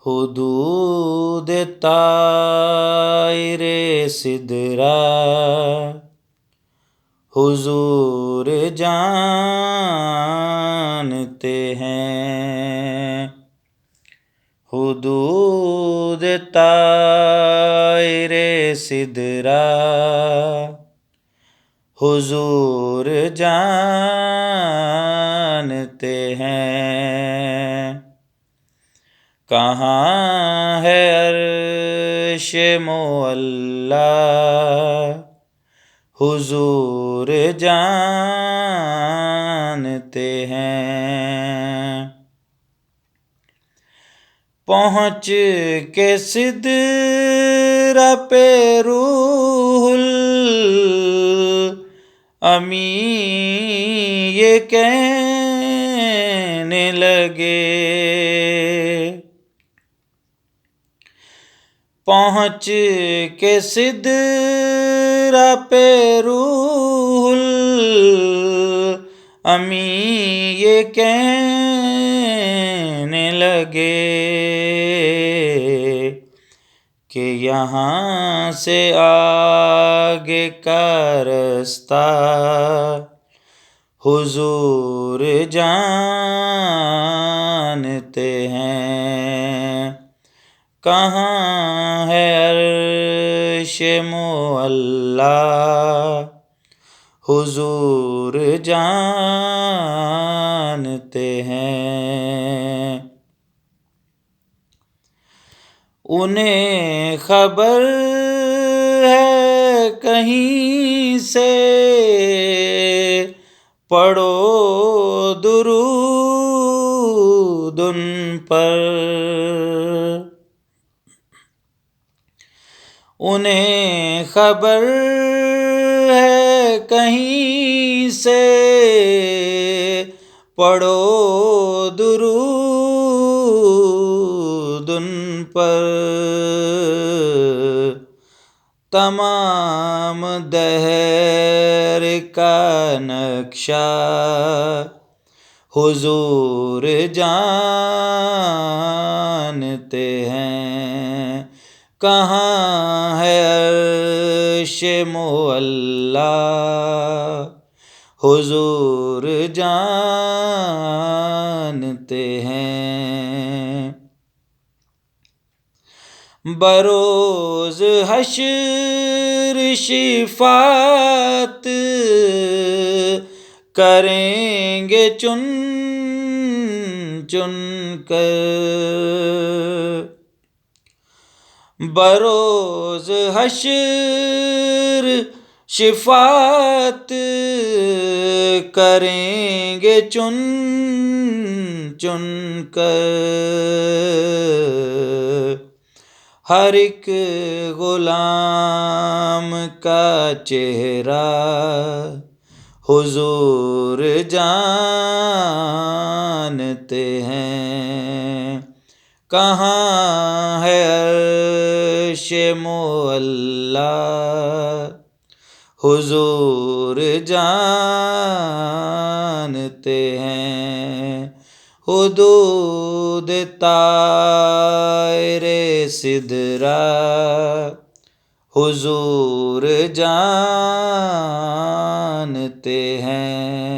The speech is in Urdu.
حدود طائر سدرا حضور جانتے ہیں، حدود طائر سدرا حضور جانتے ہیں۔ کہاں ہے عرش معلیٰ حضور جانتے ہیں۔ پہنچ کے سدرہ پہ روح الامین یہ کہنے لگے، پہنچ کے سدرہ پہ روح الامین یہ کہنے لگے کہ یہاں سے آگے کا رستہ حضور جانتے ہیں۔ کہاں ہے عرش معلیٰ حضور جانتے ہیں۔ انہیں خبر ہے کہیں سے، پڑھو درود ان پر، انہیں خبر ہے کہیں سے، پڑھو درود ان پر۔ تمام دہر کا نقشہ حضور جانتے ہیں۔ کہاں ہے عرش معلیٰ حضور جانتے ہیں۔ بروز حشر شفاعت کریں گے چن چن کر، بروز حشر شفاعت کریں گے چن چن کر، ہر ایک غلام کا چہرہ حضور جانتے ہیں۔ کہاں ہے عرش معلیٰ حضور جانتے ہیں۔ حدود طائر سدرا حضور جانتے ہیں۔